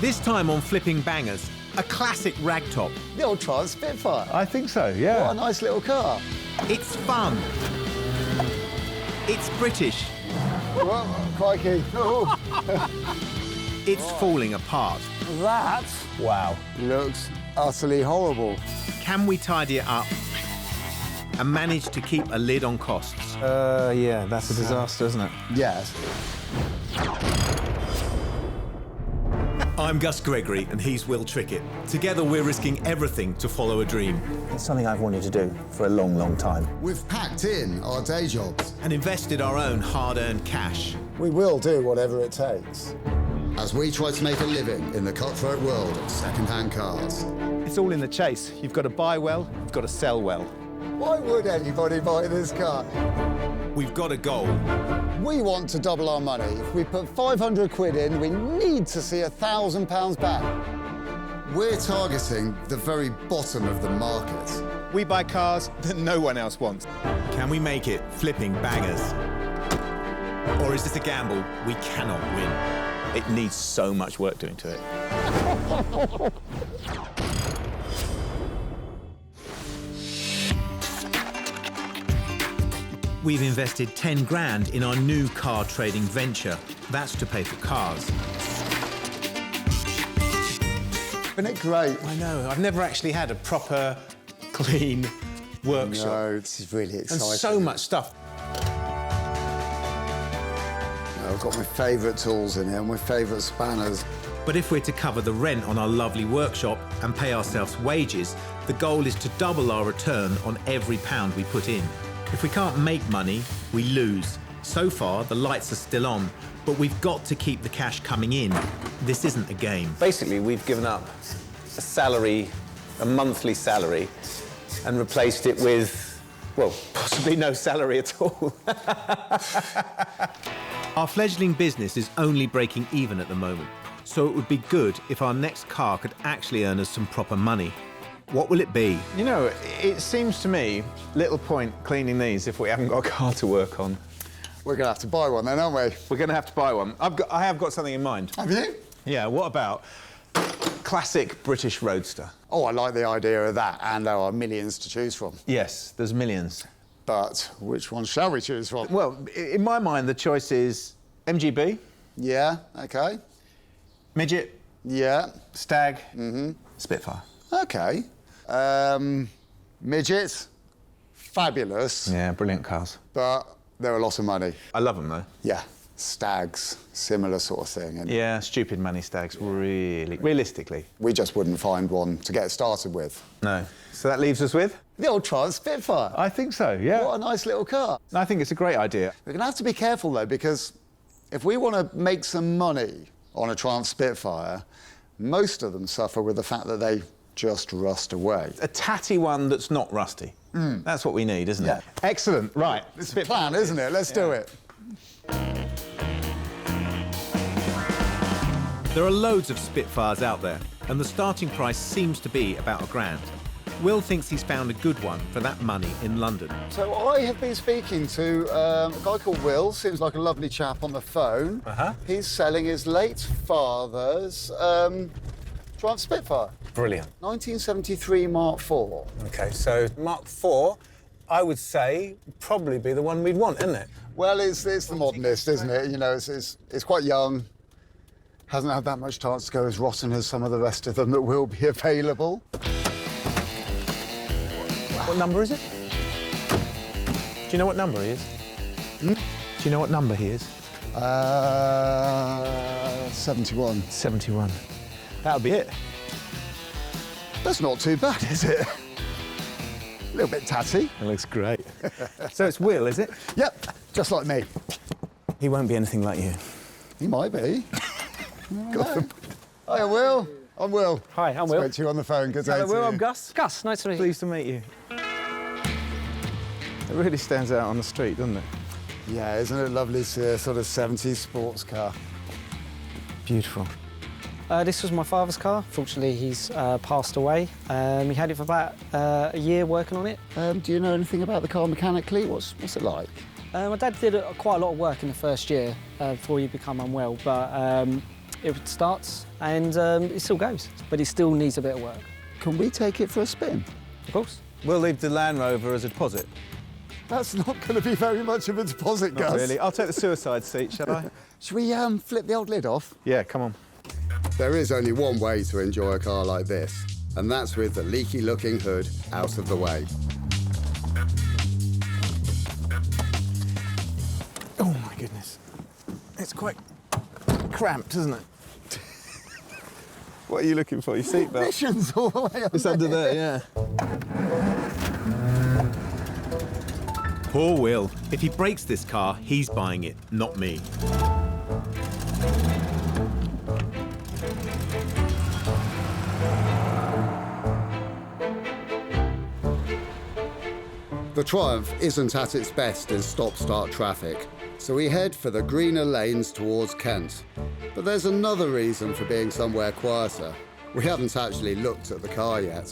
This time on Flipping Bangers, a classic ragtop. The old Triumph Spitfire. I think so, yeah. What a nice little car. It's fun. It's British. Well, crikey. Oh. It's falling apart. That Wow. looks utterly horrible. Can we tidy it up and manage to keep a lid on costs? Yeah, that's a disaster, isn't it? Yes. I'm Gus Gregory and he's Will Trickett. Together we're risking everything to follow a dream. It's something I've wanted to do for a long, long time. We've packed in our day jobs And invested our own hard-earned cash. We will do whatever it takes. as we try to make a living in the cutthroat world of second-hand cars. It's all in the chase. You've got to buy well, you've got to sell well. Why would anybody buy this car? We've got a goal. We want to double our money. If we put 500 quid in, we need to see £1,000 back. We're targeting the very bottom of the market. We buy cars that no one else wants. Can we make it flipping bangers? Or is this a gamble we cannot win? It needs so much work doing to it. We've invested 10 grand in our new car trading venture. That's to pay for cars. Isn't it great? I know. I've never actually had a proper, clean workshop. No, this is really And exciting. so much stuff. I've got my favourite tools in here, my favourite spanners. But if we're to cover the rent on our lovely workshop and pay ourselves wages, the goal is to double our return on every pound we put in. If we can't make money, we lose. So far, the lights are still on, but we've got to keep the cash coming in. This isn't a game. Basically, we've given up a salary, a monthly salary, and replaced it with, well, possibly no salary at all. Our fledgling business is only breaking even at the moment, so it would be good if our next car could actually earn us some proper money. What will it be? You know, it seems to me, little point cleaning these if we haven't got a car to work on. We're going to have to buy one then, aren't we? We're going to have to buy one. I have got something in mind. Have you? Yeah, what about classic British roadster? Oh, I like the idea of that, and there are millions to choose from. Yes, there's millions. But which one shall we choose from? Well, in my mind, the choice is MGB, Yeah, OK. Midget, Yeah, Stag, Spitfire. OK. Midget, fabulous, Yeah, brilliant cars. but they're a lot of money. I love them, though. Yeah, Stags, similar sort of thing. And Yeah, stupid money Stags, really. Realistically, we just wouldn't find one to get started with. no. So that leaves us with? The old Triumph Spitfire. I think so, yeah. What a nice little car. I think it's a great idea. We're going to have to be careful, though, because if we want to make some money on a Triumph Spitfire, most of them suffer with the fact that they just rust away. A tatty one that's not rusty. That's what we need, isn't Yeah. it? Excellent. Right. It's a plan, isn't it? Let's do it. There are loads of Spitfires out there, and the starting price seems to be about £1,000. Will thinks he's found a good one for that money in London. So I have been speaking to a guy called Will, seems like a lovely chap on the phone. He's selling his late father's Triumph Spitfire, Brilliant. 1973 Mark IV. OK, so Mark IV, I would say, would probably be the one we'd want, isn't it? Well, it's the modernist, isn't it? You know, it's quite young. Hasn't had that much chance to go as rotten as some of the rest of them that will be available. What number is it? Do you know what number he is? Do you know what number he is? 71. 71. That'll be it. That's not too bad, is it? A little bit tatty. It looks great. So it's Will, is it? Yep, just like me. He won't be anything like you. He might be. Hi, Will. I'm Will. Hi, I'm Will. Spoke to you on the phone. Good day Hello, to Will, you. I'm Gus. Gus, nice to meet you. Pleased to meet you. It really stands out on the street, doesn't it? Yeah, isn't it lovely to see a sort of 70s sports car? Beautiful. This was my father's car. Fortunately, he's passed away. He had it for about a year working on it. Do you know anything about the car mechanically? What's it like? My dad did quite a lot of work in the first year before he became unwell, but it starts and it still goes, but it still needs a bit of work. Can we take it for a spin? Of course. We'll leave the Land Rover as a deposit. That's not going to be very much of a deposit, Gus. Not really. I'll take the suicide seat, shall I? Should we flip the old lid off? Yeah, come on. There is only one way to enjoy a car like this, and that's with the leaky-looking hood out of the way. Oh, my goodness. It's quite cramped, isn't it? What are you looking for? Your seatbelt? Missions all the way up It's under there, yeah. Poor Will. If he breaks this car, he's buying it, not me. The Triumph isn't at its best in stop-start traffic, so we head for the greener lanes towards Kent. But there's another reason for being somewhere quieter. We haven't actually looked at the car yet.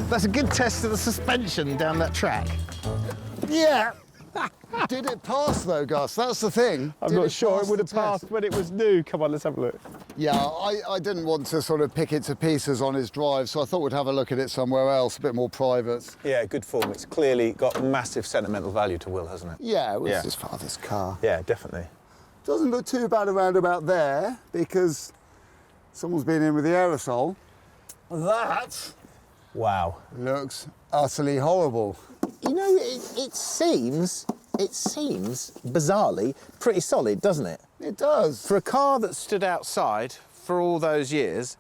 That's a good test of the suspension down that track. Yeah. Did it pass though, Gus? That's the thing. I'm Did not it sure pass it would the have passed test? when it was new. Come on, let's have a look. Yeah, I didn't want to sort of pick it to pieces on his drive, so I thought we'd have a look at it somewhere else, a bit more private. Yeah, good form. It's clearly got massive sentimental value to Will, hasn't it? Yeah, it was Yeah. his father's car. Yeah, definitely. Doesn't look too bad around about there, because someone's been in with the aerosol. That Wow. looks utterly horrible. You know, it seems bizarrely pretty solid, doesn't it? It does. For a car that stood outside for all those years,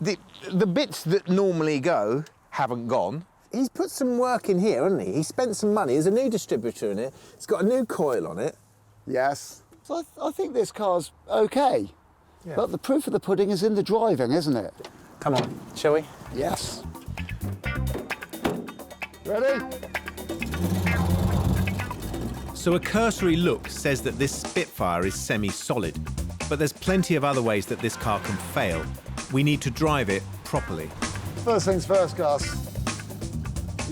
the bits that normally go haven't gone. He's put some work in here, hasn't he? He spent some money. There's a new distributor in it. It's got a new coil on it. Yes. So I think this car's okay. Yeah. But the proof of the pudding is in the driving, isn't it? Come on, shall we? Yes. Ready? So a cursory look says that this Spitfire is semi-solid, but there's plenty of other ways that this car can fail. We need to drive it properly. First things first, Gus.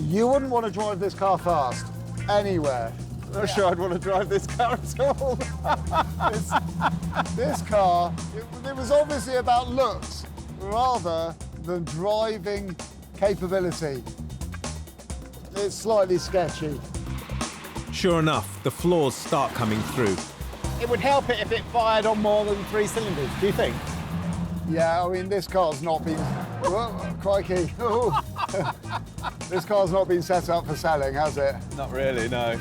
You wouldn't want to drive this car fast, anywhere. I'm not sure I'd want to drive this car at all. This car, it was obviously about looks rather than driving capability. It's slightly sketchy. Sure enough, the flaws start coming through. It would help it if it fired on more than 3 cylinders, do you think? Yeah, I mean, this car's not been... Whoa, crikey. Ooh. This car's not been set up for selling, has it? Not really, no.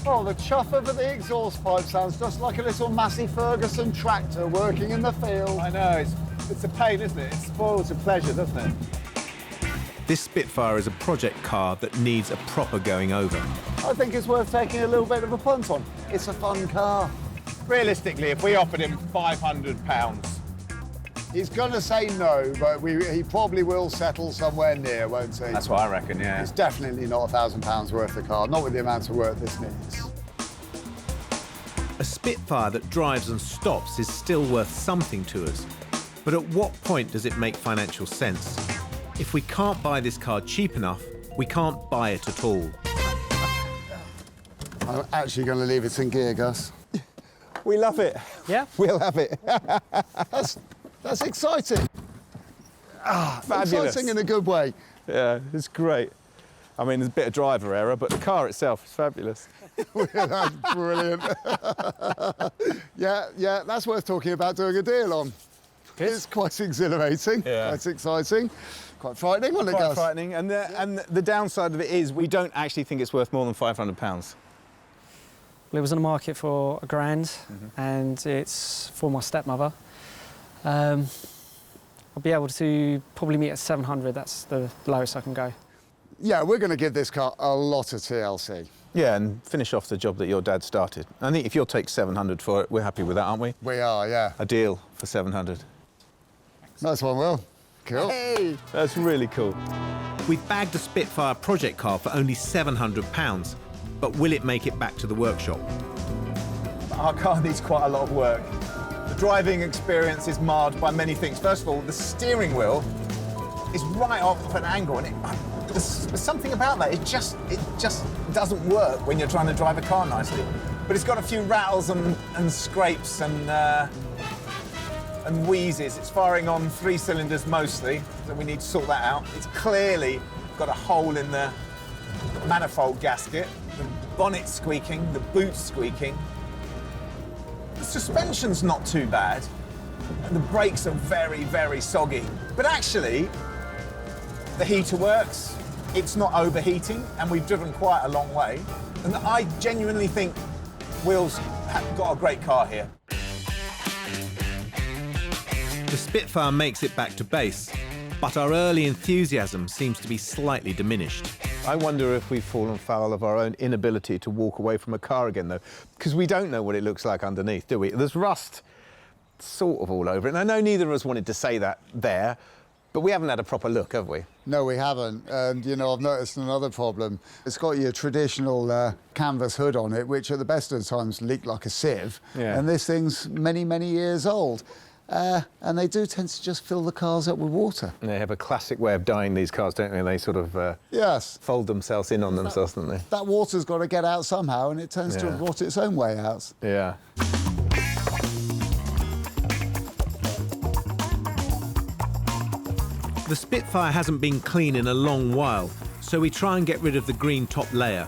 Oh, the chuff over the exhaust pipe sounds just like a little Massey Ferguson tractor working in the field. I know, it's a pain, isn't it? It spoils the pleasure, doesn't it? This Spitfire is a project car that needs a proper going over. I think it's worth taking a little bit of a punt on. It's a fun car. Realistically, if we offered him £500, He's going to say no, but he probably will settle somewhere near, won't he? that's what I reckon, yeah. It's definitely not £1,000 worth of car, not with the amount of work this needs. A Spitfire that drives and stops is still worth something to us. But at what point does it make financial sense? If we can't buy this car cheap enough, we can't buy it at all. I'm actually going to leave it in gear, Gus. We love it. Yeah? We'll have it. That's exciting. Fabulous. Exciting in a good way. Yeah, it's great. I mean, there's a bit of driver error, but the car itself is fabulous. That's brilliant. yeah, that's worth talking about doing a deal on. Good. It's quite exhilarating, Yeah. quite exciting, quite frightening, wasn't it, Quite Gus? frightening. And the downside of it is we don't actually think it's worth more than £500. Well, it was on the market for £1,000 and it's for my stepmother. I'll be able to probably meet at 700. That's the lowest I can go. Yeah, we're going to give this car a lot of TLC. Yeah, and finish off the job that your dad started. I think if you'll take 700 for it, we're happy with that, aren't we? We are, yeah. A deal for 700. Nice one, Will. Cool. Hey, that's really cool. We've bagged a Spitfire project car for only £700, but will it make it back to the workshop? Our car needs quite a lot of work. The driving experience is marred by many things. First of all, the steering wheel is right off an angle, and there's something about that. It just doesn't work when you're trying to drive a car nicely. but it's got a few rattles and scrapes and wheezes. It's firing on 3 cylinders mostly, so we need to sort that out. It's clearly got a hole in the manifold gasket, the bonnet squeaking, the boots squeaking. The suspension's not too bad, and the brakes are very, very soggy. But actually, the heater works, it's not overheating, and we've driven quite a long way. And I genuinely think Will's got a great car here. The Spitfire makes it back to base, but our early enthusiasm seems to be slightly diminished. I wonder if we've fallen foul of our own inability to walk away from a car again, though, because we don't know what it looks like underneath, do we? There's rust sort of all over it, and I know neither of us wanted to say that there, but we haven't had a proper look, have we? No, we haven't. And, you know, I've noticed another problem. It's got your traditional canvas hood on it, which at the best of times leak like a sieve. Yeah. And this thing's many, many years old. And they do tend to just fill the cars up with water. They have a classic way of dyeing these cars, don't they? They sort of yes. fold themselves in on themselves, don't they? That water's got to get out somehow, and it tends to rot its own way out. Yeah. The Spitfire hasn't been clean in a long while, so we try and get rid of the green top layer.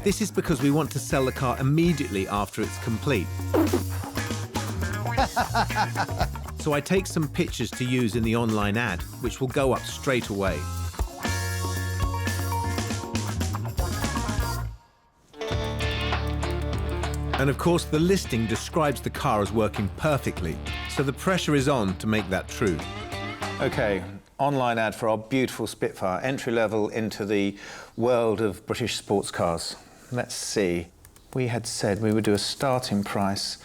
This is because we want to sell the car immediately after it's complete. So I take some pictures to use in the online ad, which will go up straight away. And of course, the listing describes the car as working perfectly, so the pressure is on to make that true. OK, online ad for our beautiful Spitfire, entry level into the world of British sports cars. Let's see. We had said we would do a starting price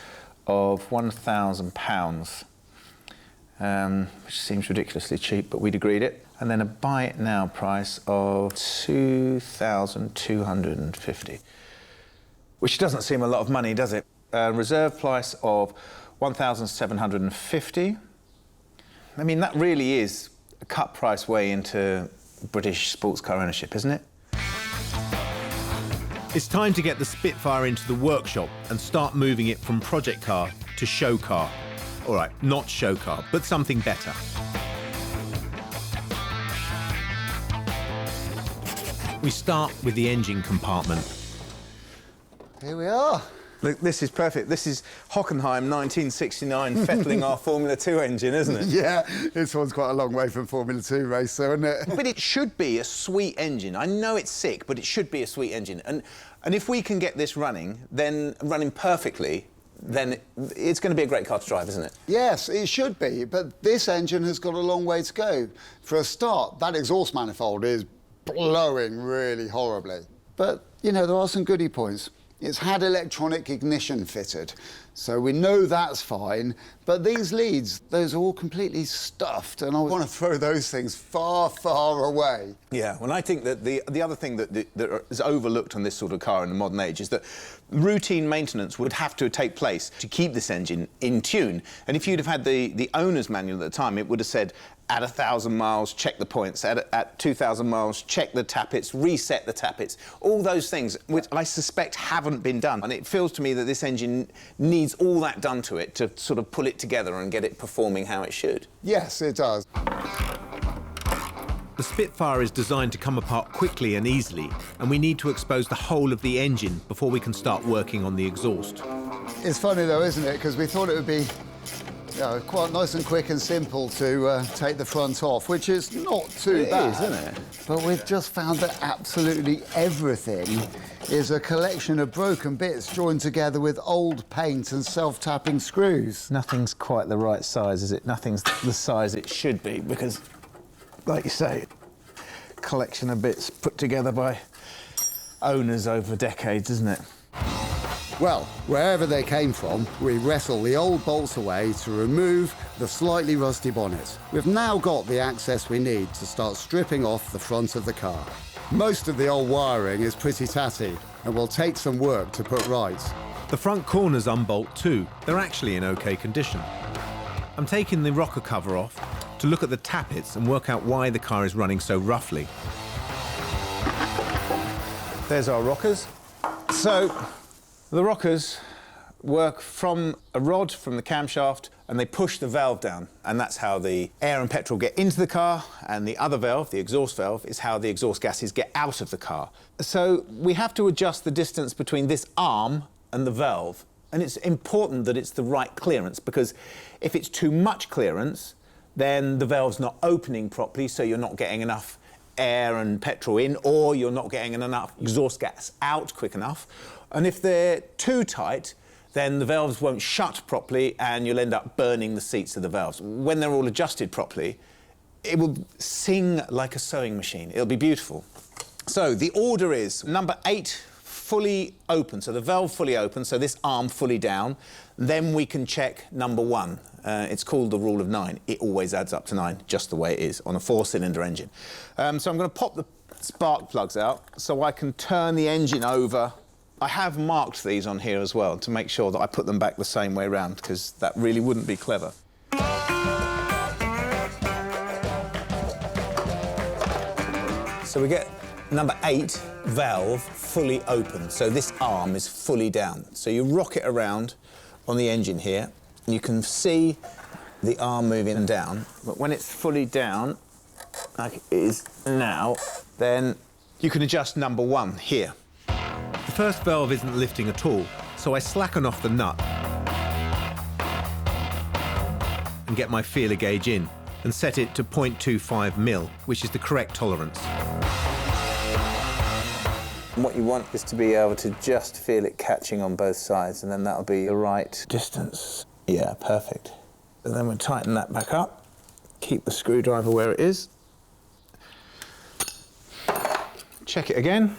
of £1,000, which seems ridiculously cheap, but we'd agreed it. And then a buy it now price of £2,250, which doesn't seem a lot of money, does it? Reserve price of £1,750. I mean, that really is a cut price way into British sports car ownership, isn't it? It's time to get the Spitfire into the workshop and start moving it from project car to show car. All right, not show car, but something better. We start with the engine compartment. Here we are. Look, this is perfect. This is Hockenheim 1969 fettling our Formula 2 engine, isn't it? Yeah, this one's quite a long way from Formula 2 race, though, isn't it? But it should be a sweet engine. I know it's sick, but it should be a sweet engine. And if we can get this running perfectly, then it's going to be a great car to drive, isn't it? Yes, it should be, but this engine has got a long way to go. For a start, that exhaust manifold is blowing really horribly. But, you know, there are some goodie points. It's had electronic ignition fitted, so we know that's fine. But these leads, those are all completely stuffed, and I want to throw those things far, far away. Yeah, well, I think that the other thing that is overlooked on this sort of car in the modern age is that routine maintenance would have to take place to keep this engine in tune. And if you'd have had the owner's manual at the time, it would have said, at 1,000 miles, check the points. At 2,000 miles, check the tappets, reset the tappets. All those things, which I suspect haven't been done. And it feels to me that this engine needs all that done to it to sort of pull it together and get it performing how it should. Yes, it does. The Spitfire is designed to come apart quickly and easily, and we need to expose the whole of the engine before we can start working on the exhaust. It's funny, though, isn't it? Because we thought it would be quite nice and quick and simple to take the front off, which is not too bad. It is, isn't it? But we've just found that absolutely everything is a collection of broken bits joined together with old paint and self-tapping screws. Nothing's quite the right size, is it? Nothing's the size it should be, because, like you say, collection of bits put together by owners over decades, isn't it? Well, wherever they came from, we wrestle the old bolts away to remove the slightly rusty bonnet. We've now got the access we need to start stripping off the front of the car. Most of the old wiring is pretty tatty and will take some work to put right. The front corners unbolt too. They're actually in OK condition. I'm taking the rocker cover off to look at the tappets and work out why the car is running so roughly. There's our rockers. So The rockers work from a rod from the camshaft and they push the valve down, and that's how the air and petrol get into the car, and the other valve, the exhaust valve, is how the exhaust gases get out of the car. So we have to adjust the distance between this arm and the valve, and it's important that it's the right clearance, because if it's too much clearance, then the valve's not opening properly, so you're not getting enough air and petrol in, or you're not getting enough exhaust gas out quick enough. And if they're too tight, then the valves won't shut properly and you'll end up burning the seats of the valves. When they're all adjusted properly, it will sing like a sewing machine. It'll be beautiful. So the order is number 8, fully open, so the valve fully open, so this arm fully down. Then we can check number 1. It's called the rule of 9. It always adds up to 9, just the way it is on a 4-cylinder engine. So I'm going to pop the spark plugs out so I can turn the engine over. I have marked these on here as well to make sure that I put them back the same way round, because that really wouldn't be clever. So we get number 8 valve fully open, so this arm is fully down. So you rock it around on the engine here, and you can see the arm moving down, but when it's fully down, like it is now, then you can adjust number 1 here. The first valve isn't lifting at all, so I slacken off the nut and get my feeler gauge in and set it to 0.25 mil, which is the correct tolerance. And what you want is to be able to just feel it catching on both sides, and then that'll be the right distance. Yeah, perfect. And then we'll tighten that back up, keep the screwdriver where it is. Check it again.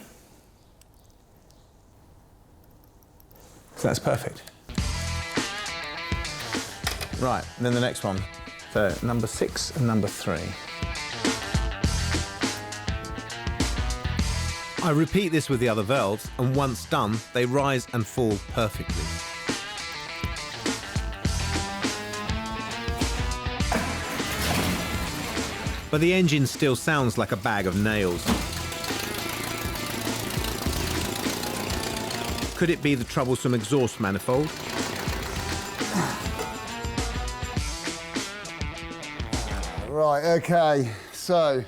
So that's perfect. Right, and then the next one. So number 6 and number 3. I repeat this with the other valves, and once done, they rise and fall perfectly. But the engine still sounds like a bag of nails. Could it be the troublesome exhaust manifold? Right, OK, so I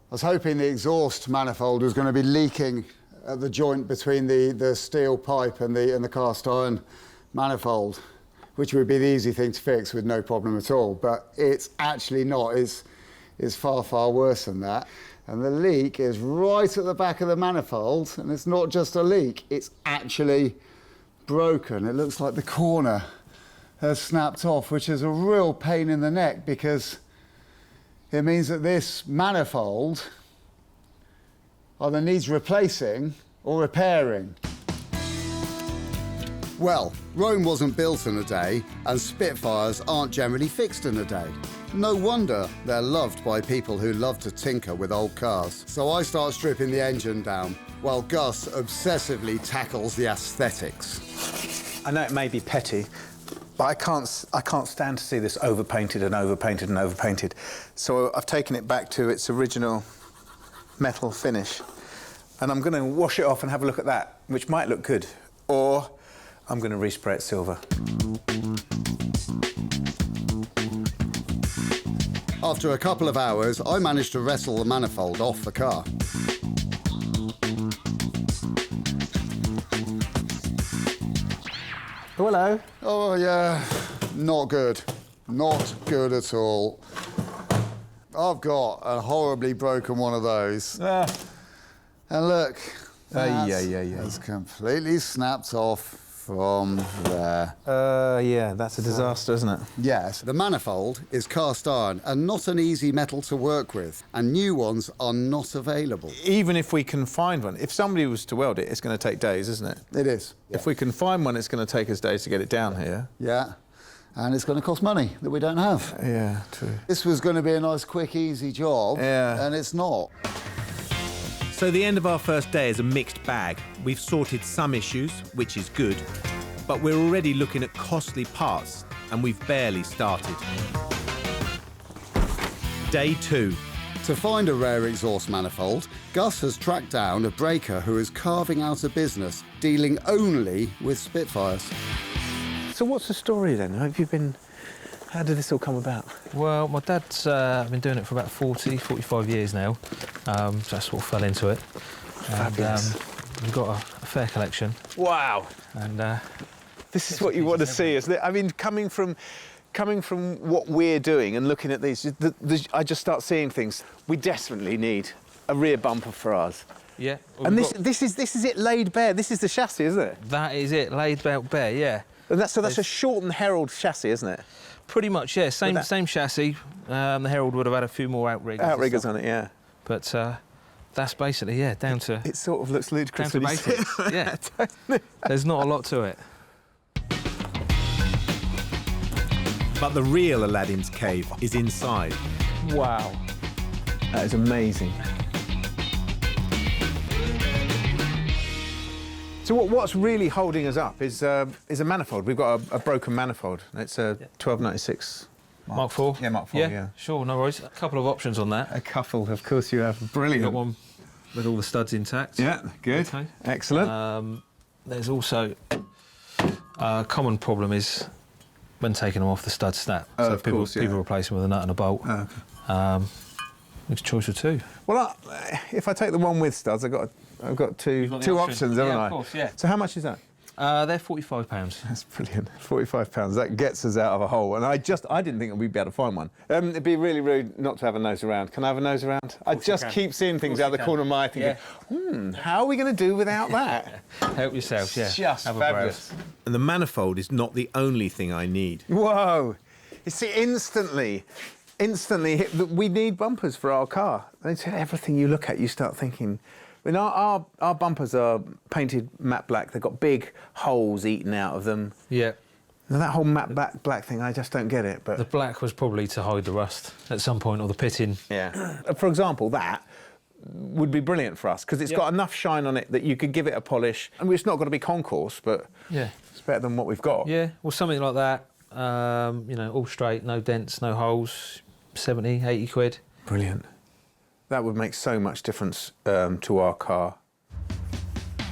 was hoping the exhaust manifold was going to be leaking at the joint between the steel pipe and the cast iron manifold, which would be the easy thing to fix with no problem at all. But it's actually not. It's far, far worse than that. And the leak is right at the back of the manifold, and it's not just a leak, it's actually broken. It looks like the corner has snapped off, which is a real pain in the neck, because it means that this manifold either needs replacing or repairing. Well, Rome wasn't built in a day, and Spitfires aren't generally fixed in a day. No wonder they're loved by people who love to tinker with old cars. So I start stripping the engine down, while Gus obsessively tackles the aesthetics. I know it may be petty, but I can't stand to see this overpainted and overpainted and overpainted. So I've taken it back to its original metal finish, and I'm going to wash it off and have a look at that, which might look good, or I'm going to respray it silver. After a couple of hours, I managed to wrestle the manifold off the car. Hello. Oh, yeah, not good. Not good at all. I've got a horribly broken one of those. And look, it's completely snapped off from there. Yeah, that's a disaster, isn't it? Yes. The manifold is cast iron and not an easy metal to work with, and new ones are not available. Even if we can find one, if somebody was to weld it, it's going to take days, isn't it? It is. If we can find one, it's going to take us days to get it down here. Yeah. And it's going to cost money that we don't have. Yeah, true. This was going to be a nice, quick, easy job, and it's not. So the end of our first day is a mixed bag. We've sorted some issues, which is good, but we're already looking at costly parts, and we've barely started. Day 2. To find a rare exhaust manifold, Gus has tracked down a breaker who is carving out a business dealing only with Spitfires. So what's the story then? How did this all come about? Well, my dad's been doing it for about 45 years now, so I sort of fell into it. Fabulous. And we've got a fair collection. Wow. And This is what you want to see, isn't it? I mean, coming from what we're doing and looking at these, I just start seeing things. We desperately need a rear bumper for ours. yeah. Well, And this is it laid bare. This is the chassis, isn't it? that is it, laid out bare, yeah. And that's a shortened Herald chassis, isn't it? Pretty much, yeah. Same chassis. The Herald would have had a few more outriggers. Outriggers on it, yeah. But that's basically, yeah, down to It sort of looks ludicrous. down to when you see it. basics. Yeah. There's not a lot to it. But the real Aladdin's cave is inside. Wow. That is amazing. So what's really holding us up is a manifold. We've got a broken manifold. It's a 1296. Mark IV? Yeah, Mark IV, yeah. Sure, no worries. A couple of options on that. A couple, of course you have. Brilliant. Got one with all the studs intact. Yeah, good. Okay. Excellent. There's also a common problem is when taking them off, the studs snap. Oh, so of course, yeah. people replace them with a nut and a bolt. Oh, okay. It's a choice of two. Well, if I take the one with studs, I've got two got the two option. options, haven't Yeah, I? of course, yeah. So how much is that? They're £45. That's brilliant. £45. That gets us out of a hole. And I didn't think we'd be able to find one. It'd be really rude not to have a nose around. Can I have a nose around? I just keep seeing things out the corner of my eye thinking, how are we going to do without that? Help yourself, yeah. Just Have a fabulous. And the manifold is not the only thing I need. Whoa. You see, instantly, we need bumpers for our car. And everything you look at, you start thinking, I mean, our bumpers are painted matte black. They've got big holes eaten out of them. Yeah. Now, that whole matte black thing, I just don't get it. But The black was probably to hide the rust at some point, or the pitting. yeah. For example, that would be brilliant for us because it's got enough shine on it that you could give it a polish. I mean, it's not got to be concourse, but Yeah. it's better than what we've got. Yeah, well, something like that. All straight, no dents, no holes, 70, 80 quid. Brilliant. That would make so much difference to our car.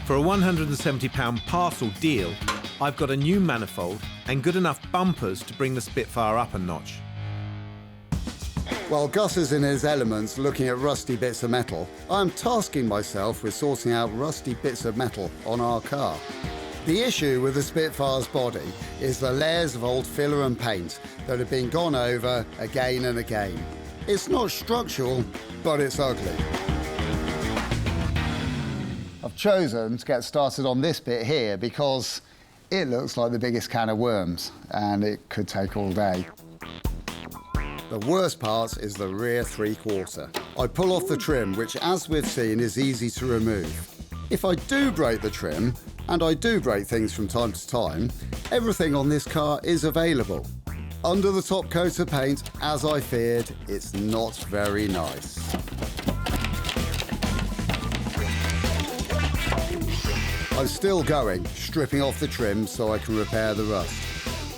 For a £170 parcel deal, I've got a new manifold and good enough bumpers to bring the Spitfire up a notch. While Gus is in his elements looking at rusty bits of metal, I'm tasking myself with sorting out rusty bits of metal on our car. The issue with the Spitfire's body is the layers of old filler and paint that have been gone over again and again. It's not structural, but it's ugly. I've chosen to get started on this bit here because it looks like the biggest can of worms and it could take all day. The worst part is the rear three-quarter. I pull off the trim, which, as we've seen, is easy to remove. If I do break the trim, and I do break things from time to time, everything on this car is available. Under the top coat of paint, as I feared, it's not very nice. I'm still going, stripping off the trim so I can repair the rust.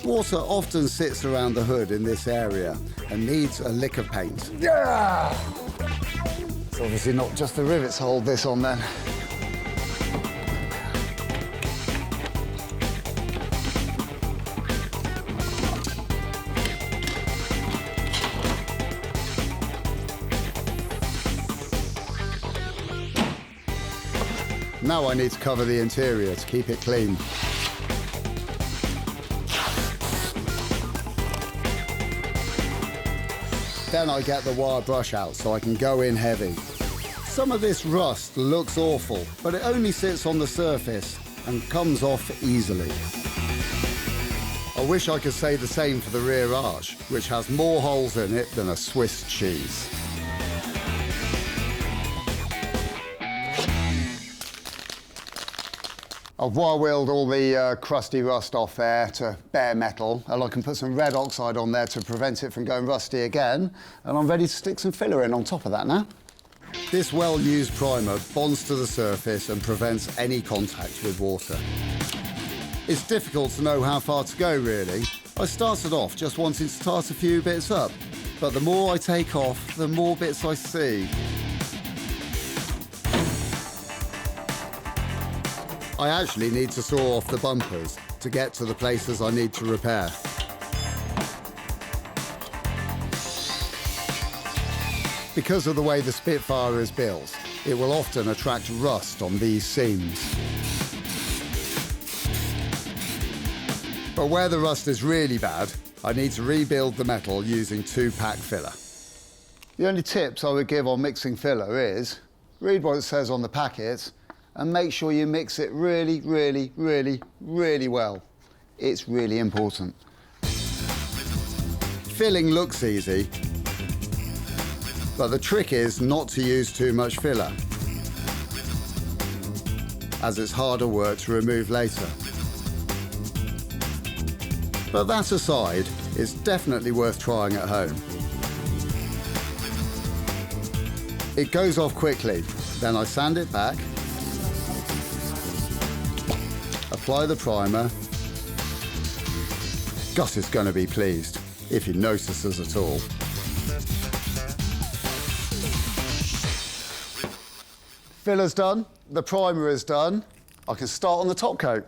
Water often sits around the hood in this area and needs a lick of paint. Yeah! It's obviously not just the rivets hold this on then. Now I need to cover the interior to keep it clean. Then I get the wire brush out so I can go in heavy. Some of this rust looks awful, but it only sits on the surface and comes off easily. I wish I could say the same for the rear arch, which has more holes in it than a Swiss cheese. I've wire-wheeled all the crusty rust off there to bare metal, and I can put some red oxide on there to prevent it from going rusty again, and I'm ready to stick some filler in on top of that now. This well-used primer bonds to the surface and prevents any contact with water. It's difficult to know how far to go, really. I started off just wanting to start a few bits up, But the more I take off, the more bits I see. I actually need to saw off the bumpers to get to the places I need to repair. Because of the way the Spitfire is built, it will often attract rust on these seams. But where the rust is really bad, I need to rebuild the metal using 2-pack filler. The only tips I would give on mixing filler is read what it says on the packet and make sure you mix it really, really, really, really well. It's really important. Filling looks easy, but the trick is not to use too much filler, as it's harder work to remove later. But that aside, it's definitely worth trying at home. It goes off quickly, then I sand it back, apply the primer. Gus is going to be pleased, if he notices at all. Filler's done, the primer is done. I can start on the top coat.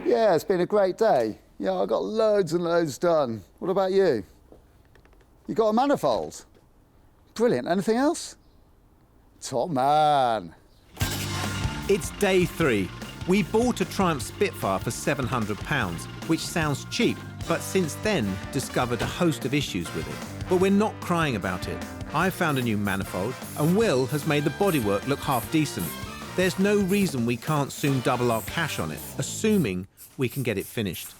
Yeah, it's been a great day. Yeah, I got loads and loads done. What about you? You got a manifold? Brilliant. Anything else? Top man. It's day 3. We bought a Triumph Spitfire for £700, which sounds cheap, but since then discovered a host of issues with it. But we're not crying about it. I've found a new manifold, and Will has made the bodywork look half decent. There's no reason we can't soon double our cash on it, assuming we can get it finished.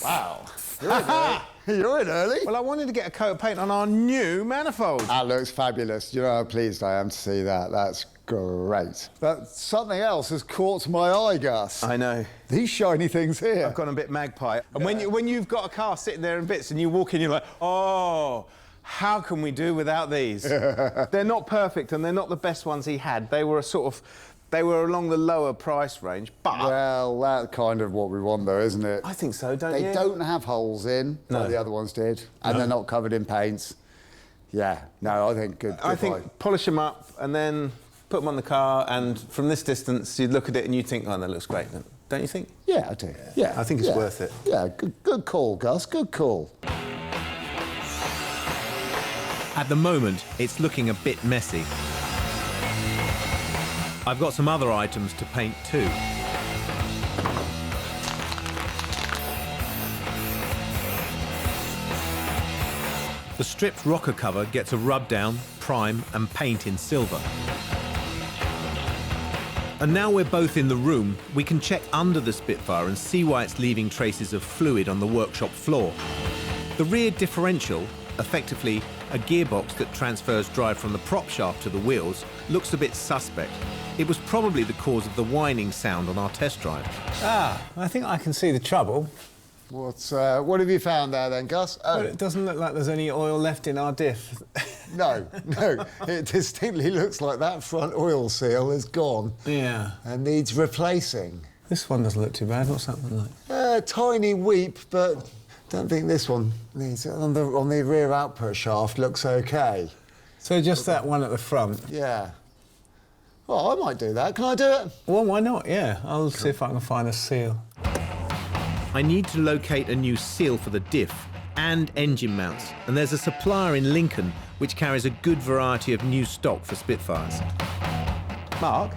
Wow. You're in early. You're in early. Well, I wanted to get a coat of paint on our new manifold. That looks fabulous. You know how pleased I am to see that. That's great. But something else has caught my eye, Gus. I know. These shiny things here. I've gone a bit magpie. And when you've got a car sitting there in bits and you walk in, you're like, oh, how can we do without these? They're not perfect and they're not the best ones he had. They were they were along the lower price range, but... Well, that's kind of what we want, though, isn't it? I think so, don't you? They don't have holes in, like the other ones did, and they're not covered in paints. Yeah, no, I think good. I think polish them up and then put them on the car, and from this distance, you'd look at it and you'd think, oh, that looks great, don't you think? Yeah, I do. Yeah, I think it's worth it. Yeah, good call, Gus, good call. At the moment, it's looking a bit messy. I've got some other items to paint too. The stripped rocker cover gets a rub down, prime and paint in silver. And now we're both in the room, we can check under the Spitfire and see why it's leaving traces of fluid on the workshop floor. The rear differential, effectively a gearbox that transfers drive from the prop shaft to the wheels, looks a bit suspect. It was probably the cause of the whining sound on our test drive. Ah, I think I can see the trouble. What have you found there then, Gus? Oh. But it doesn't look like there's any oil left in our diff. No, it distinctly looks like that front oil seal is gone. Yeah. And needs replacing. This one doesn't look too bad. What's that one like? Tiny weep, but don't think this one needs it. On the rear output shaft looks okay. So just that one at the front? Yeah. Well, I might do that. Can I do it? Well, why not? Yeah, I'll see if I can find a seal. I need to locate a new seal for the diff and engine mounts, and there's a supplier in Lincoln which carries a good variety of new stock for Spitfires. Mark?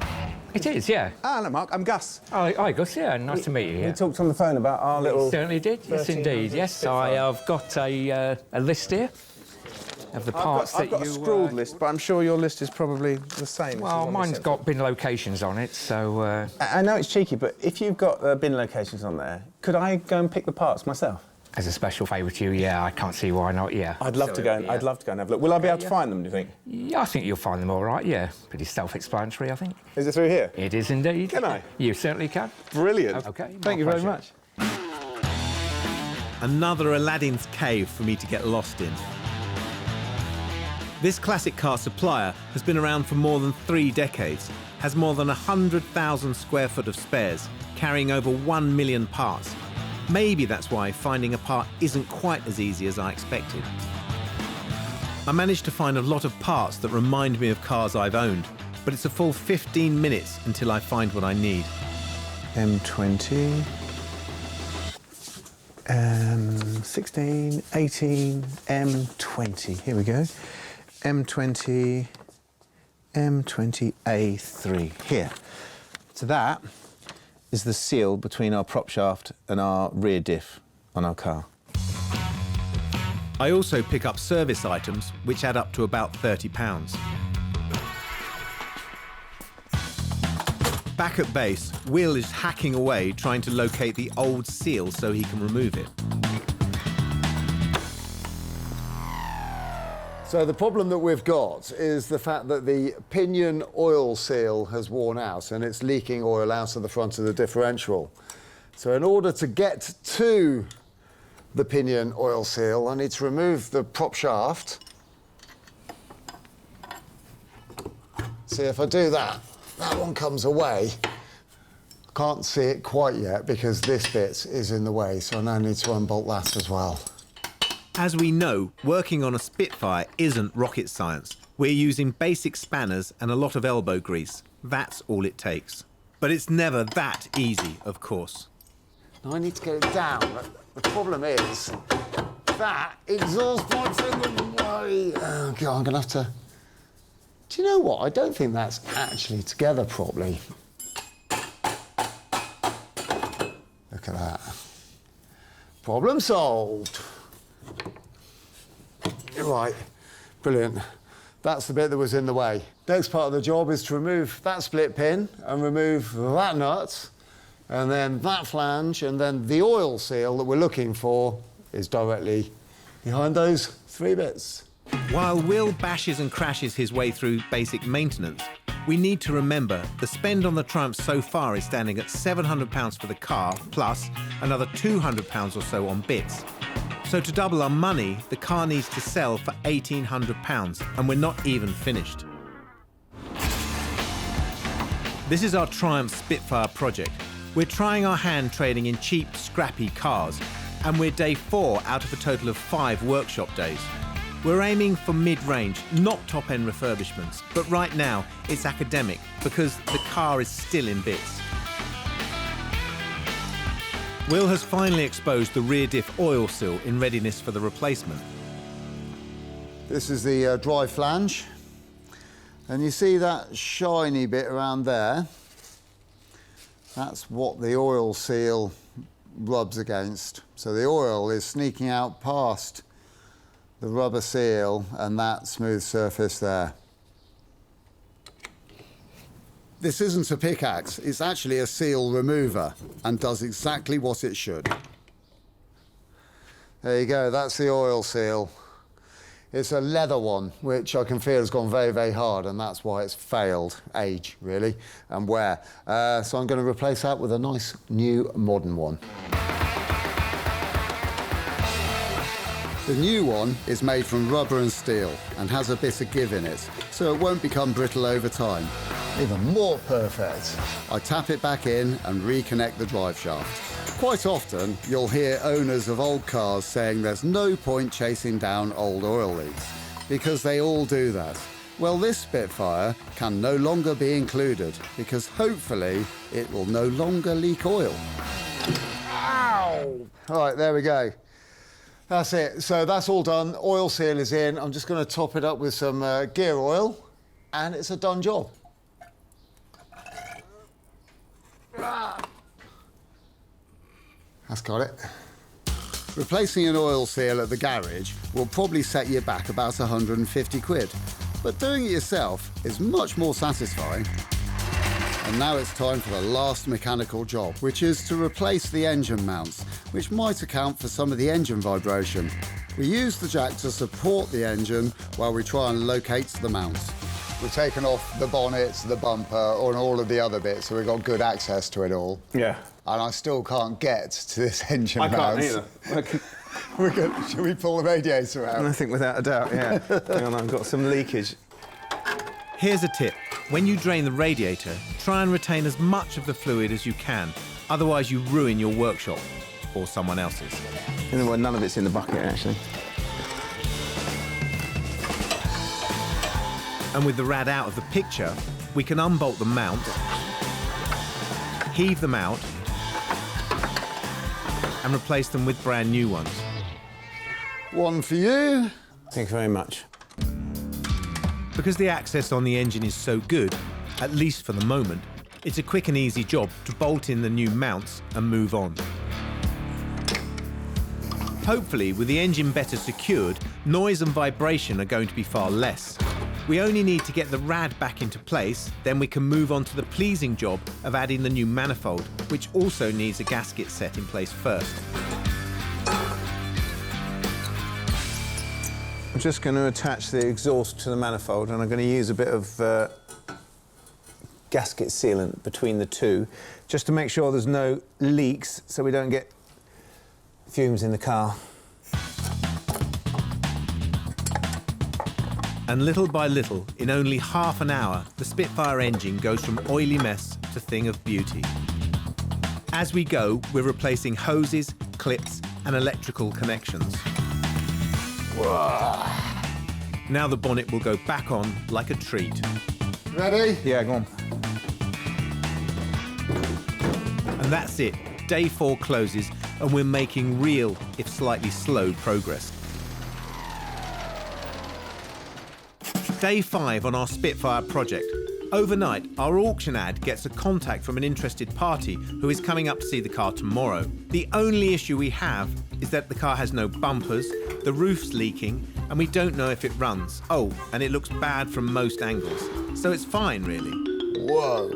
It is, yeah. Ah, hello, Mark. I'm Gus. Oh, hi, Gus. Yeah, nice to meet you. We talked on the phone about our little... Certainly did. Yes, indeed. Yes, I have got a list here of the parts I've got a scrawled list, but I'm sure your list is probably the same. Well, mine's got bin locations on it, so... I know it's cheeky, but if you've got bin locations on there, could I go and pick the parts myself? As a special favour to you, yeah, I can't see why not, yeah. I'd love to go and have a look. Will I be able to find them, do you think? Yeah, I think you'll find them all right, yeah. Pretty self-explanatory, I think. Is it through here? It is indeed. Can I? You certainly can. Brilliant. OK. Thank you very much. Another Aladdin's cave for me to get lost in. This classic car supplier has been around for more than 3 decades. has more than 100,000 square foot of spares, carrying over 1 million parts. Maybe that's why finding a part isn't quite as easy as I expected. I managed to find a lot of parts that remind me of cars I've owned, but it's a full 15 minutes until I find what I need. M20, M16, 18, M20. Here we go. M20, M20A3. Here. So that is the seal between our prop shaft and our rear diff on our car. I also pick up service items, which add up to about £30. Back at base, Will is hacking away trying to locate the old seal so he can remove it. So the problem that we've got is the fact that the pinion oil seal has worn out and it's leaking oil out of the front of the differential. So in order to get to the pinion oil seal, I need to remove the prop shaft. See, if I do that, that one comes away. Can't see it quite yet because this bit is in the way, so I now need to unbolt that as well. As we know, working on a Spitfire isn't rocket science. We're using basic spanners and a lot of elbow grease. That's all it takes. But it's never that easy, of course. Now I need to get it down. The problem is that exhaust pipe's in the way. Oh God, I'm gonna have to... Do you know what? I don't think that's actually together properly. Look at that. Problem solved. You're right. Brilliant. That's the bit that was in the way. Next part of the job is to remove that split pin and remove that nut, and then that flange, and then the oil seal that we're looking for is directly behind those three bits. While Will bashes and crashes his way through basic maintenance, we need to remember the spend on the Triumph so far is standing at £700 for the car, plus another £200 or so on bits. So to double our money, the car needs to sell for £1,800, and we're not even finished. This is our Triumph Spitfire project. We're trying our hand trading in cheap, scrappy cars, and we're day 4 out of a total of 5 workshop days. We're aiming for mid-range, not top-end refurbishments, but right now it's academic because the car is still in bits. Will has finally exposed the rear diff oil seal in readiness for the replacement. This is the dry flange, and you see that shiny bit around there? That's what the oil seal rubs against. So the oil is sneaking out past the rubber seal and that smooth surface there. This isn't a pickaxe, it's actually a seal remover and does exactly what it should. There you go, that's the oil seal. It's a leather one, which I can feel has gone very, very hard, and that's why it's failed. Age, really, and wear. So I'm going to replace that with a nice, new, modern one. The new one is made from rubber and steel and has a bit of give in it, so it won't become brittle over time. Even more perfect. I tap it back in and reconnect the drive shaft. Quite often, you'll hear owners of old cars saying there's no point chasing down old oil leaks, because they all do that. Well, this Spitfire can no longer be included, because hopefully it will no longer leak oil. Ow! All right, there we go. That's it. So that's all done. Oil seal is in. I'm just going to top it up with some gear oil, and it's a done job. That's got it. Replacing an oil seal at the garage will probably set you back about 150 quid, but doing it yourself is much more satisfying. And now it's time for the last mechanical job, which is to replace the engine mounts, which might account for some of the engine vibration. We use the jack to support the engine while we try and locate the mounts. We've taken off the bonnet, the bumper, and all of the other bits, so we've got good access to it all. Yeah. And I still can't get to this engine I mount. can't either. We're good. Should we pull the radiator out? I think without a doubt, yeah. Hang on, I've got some leakage. Here's a tip. When you drain the radiator, try and retain as much of the fluid as you can, otherwise you ruin your workshop or someone else's. Well, none of it's in the bucket, actually. And with the rad out of the picture, we can unbolt the mount, heave them out, and replace them with brand new ones. One for you. Thank you very much. Because the access on the engine is so good, at least for the moment, it's a quick and easy job to bolt in the new mounts and move on. Hopefully, with the engine better secured, noise and vibration are going to be far less. We only need to get the rad back into place, then we can move on to the pleasing job of adding the new manifold, which also needs a gasket set in place first. I'm just going to attach the exhaust to the manifold, and I'm going to use a bit of gasket sealant between the two, just to make sure there's no leaks, so we don't get fumes in the car. And little by little, in only half an hour, the Spitfire engine goes from oily mess to thing of beauty. As we go, we're replacing hoses, clips, and electrical connections. Whoa. Now the bonnet will go back on like a treat. Ready? Yeah, go on. And that's it. Day 4 closes, and we're making real, if slightly slow, progress. Day 5 on our Spitfire project. Overnight, our auction ad gets a contact from an interested party who is coming up to see the car tomorrow. The only issue we have is that the car has no bumpers, the roof's leaking, and we don't know if it runs. Oh, and it looks bad from most angles. So it's fine, really. Whoa.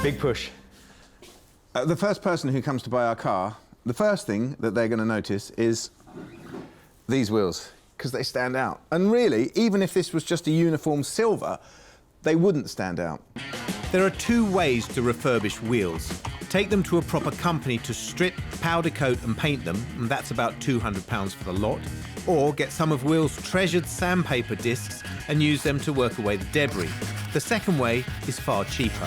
Big push. The first person who comes to buy our car, the first thing that they're going to notice is these wheels, because they stand out. And really, even if this was just a uniform silver, they wouldn't stand out. There are 2 ways to refurbish wheels. Take them to a proper company to strip, powder coat and paint them, and that's about £200 for the lot. Or get some of Will's treasured sandpaper discs and use them to work away the debris. The second way is far cheaper.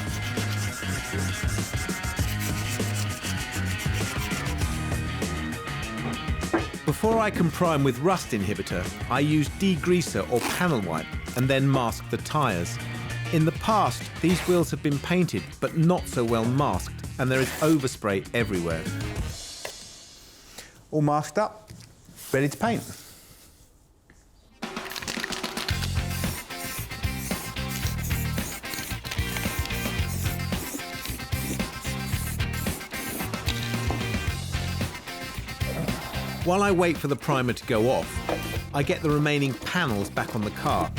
Before I can prime with rust inhibitor, I use degreaser or panel wipe and then mask the tyres. In the past, these wheels have been painted but not so well masked, and there is overspray everywhere. All masked up, ready to paint. While I wait for the primer to go off, I get the remaining panels back on the car,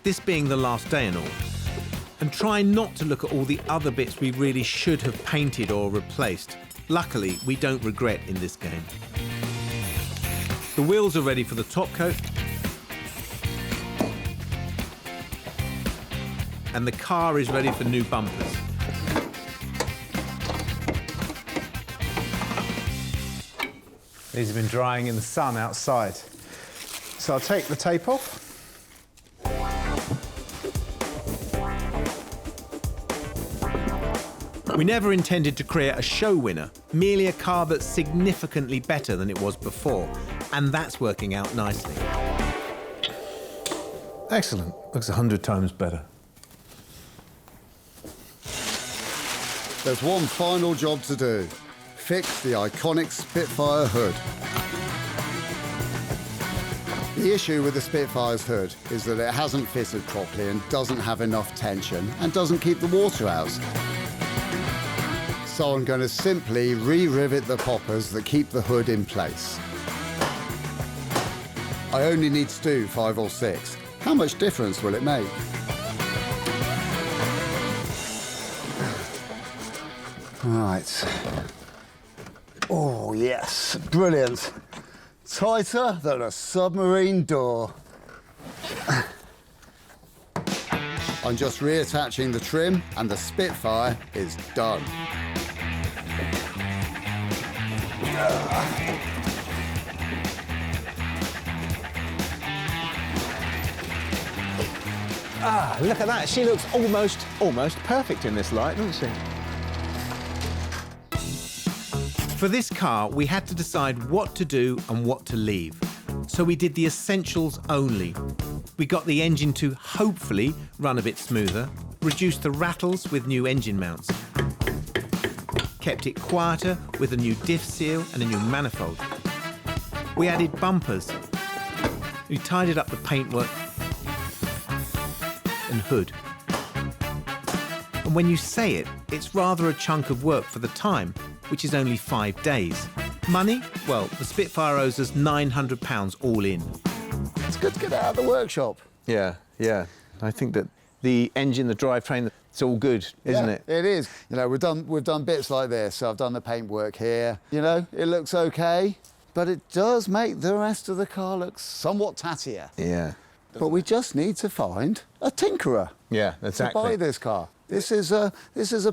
this being the last day and all, and try not to look at all the other bits we really should have painted or replaced. Luckily, we don't regret in this game. The wheels are ready for the top coat, and the car is ready for new bumpers. These have been drying in the sun outside. So I'll take the tape off. We never intended to create a show winner, merely a car that's significantly better than it was before, and that's working out nicely. Excellent. Looks 100 times better. There's one final job to do. Fix the iconic Spitfire hood. The issue with the Spitfire's hood is that it hasn't fitted properly and doesn't have enough tension and doesn't keep the water out. So I'm going to simply re-rivet the poppers that keep the hood in place. I only need to do 5 or 6. How much difference will it make? Right. Oh, yes, brilliant. Tighter than a submarine door. I'm just reattaching the trim and the Spitfire is done. Ah, look at that. She looks almost perfect in this light, doesn't she? For this car, we had to decide what to do and what to leave. So we did the essentials only. We got the engine to hopefully run a bit smoother, reduced the rattles with new engine mounts, kept it quieter with a new diff seal and a new manifold. We added bumpers. We tidied up the paintwork and hood. And when you say it, it's rather a chunk of work for the time, which is only 5 days. Money? Well, the Spitfire owes us £900 all in. It's good to get it out of the workshop. Yeah, yeah. I think that the engine, the drivetrain, it's all good, isn't it? It is. You know, we've done bits like this. So I've done the paintwork here. You know, it looks okay, but it does make the rest of the car look somewhat tattier. Yeah. But we just need to find a tinkerer. Yeah, exactly. To buy this car. This is a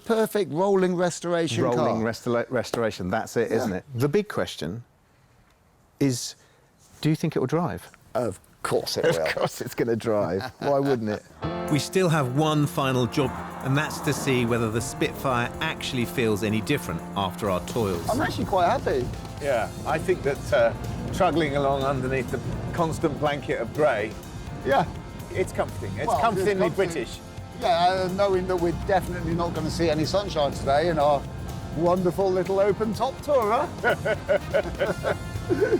perfect rolling restoration car. Rolling restoration, that's it, isn't it? The big question is, do you think it will drive? Of course it will. Of course it's going to drive. Why wouldn't it? We still have one final job, and that's to see whether the Spitfire actually feels any different after our toils. I'm actually quite happy. Yeah, I think that struggling along underneath the constant blanket of grey, Yeah. it's comforting. It's Well, comfortingly it's comforting. British. Yeah, knowing that we're definitely not going to see any sunshine today in our wonderful little open-top Tourer.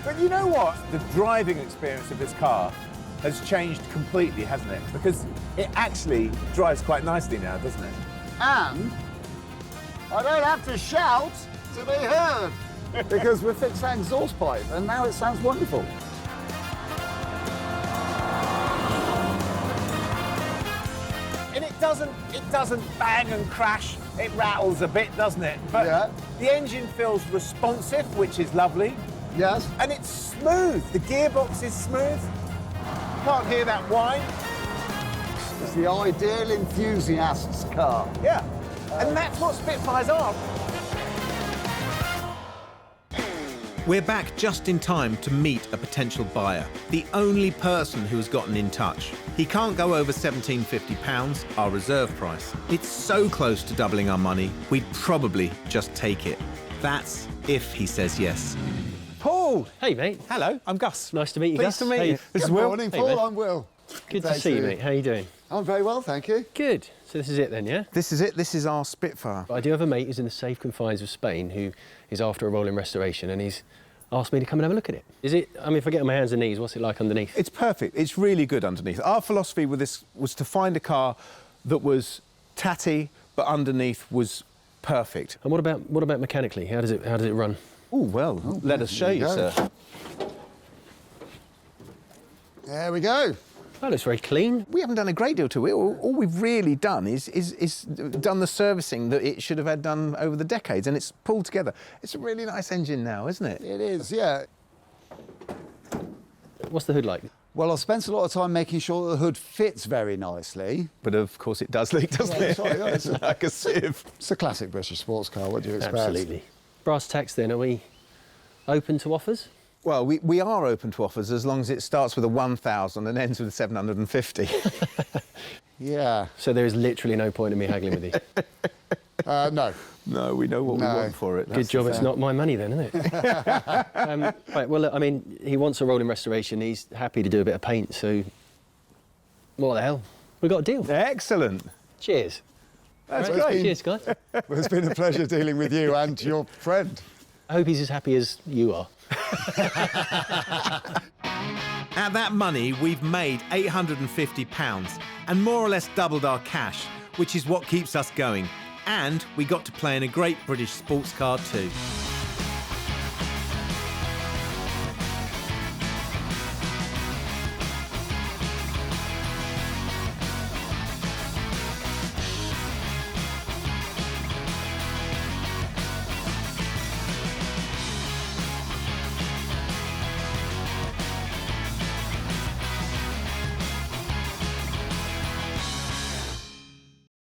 But you know what? The driving experience of this car has changed completely, hasn't it? Because it actually drives quite nicely now, doesn't it? And I don't have to shout to be heard because we've fixed that exhaust pipe and now it sounds wonderful. And it doesn't bang and crash. It rattles a bit, doesn't it? But Yeah. the engine feels responsive, which is lovely. Yes. And it's smooth. The gearbox is smooth. Can't hear that whine. It's the ideal enthusiast's car. Yeah. And that's what Spitfires are. We're back just in time to meet a potential buyer, the only person who has gotten in touch. He can't go over £1,750, our reserve price. It's so close to doubling our money, we'd probably just take it. That's if he says yes. Paul! Hey, mate. Hello, I'm Gus. Nice to meet you, Pleased Gus. to meet Hey. you. This is Good Will. morning, Hey, Paul. mate. I'm Will. Good to Thanks see you, to mate. How you doing? I'm very well, thank you. Good. So this is it then, yeah? This is it. This is our Spitfire. I do have a mate who's in the safe confines of Spain who is after a rolling restoration, and he's asked me to come and have a look at it. Is it, I mean, if I get on my hands and knees, what's it like underneath? It's perfect. It's really good underneath. Our philosophy with this was to find a car that was tatty, but underneath was perfect. And what about mechanically? How does it run? Oh, well, let us show you, go. sir. There we go. That looks very clean. We haven't done a great deal to it. All we've really done is done the servicing that it should have had done over the decades, and it's pulled together. It's a really nice engine now, isn't it? It is, yeah. What's the hood like? Well, I've spent a lot of time making sure the hood fits very nicely. But of course it does leak, doesn't Yeah, it? sorry, yeah, It's like a sieve. It's a classic British sports car, what do you expect? Absolutely. Brass tacks then, are we open to offers? Well, we are open to offers as long as it starts with a 1,000 and ends with a 750. Yeah. So there is literally no point in me haggling with you. No. No, we know what we No. want for it. Good job it's not my money then, isn't it? Right, well, look, I mean, he wants a rolling restoration. He's happy to do a bit of paint, so what the hell? We've got a deal. Excellent. Cheers. That's Right, great. Cheers, guys. Well, it's been a pleasure dealing with you and your friend. I hope he's as happy as you are. At that money, we've made £850 and more or less doubled our cash, which is what keeps us going. And we got to play in a great British sports car too.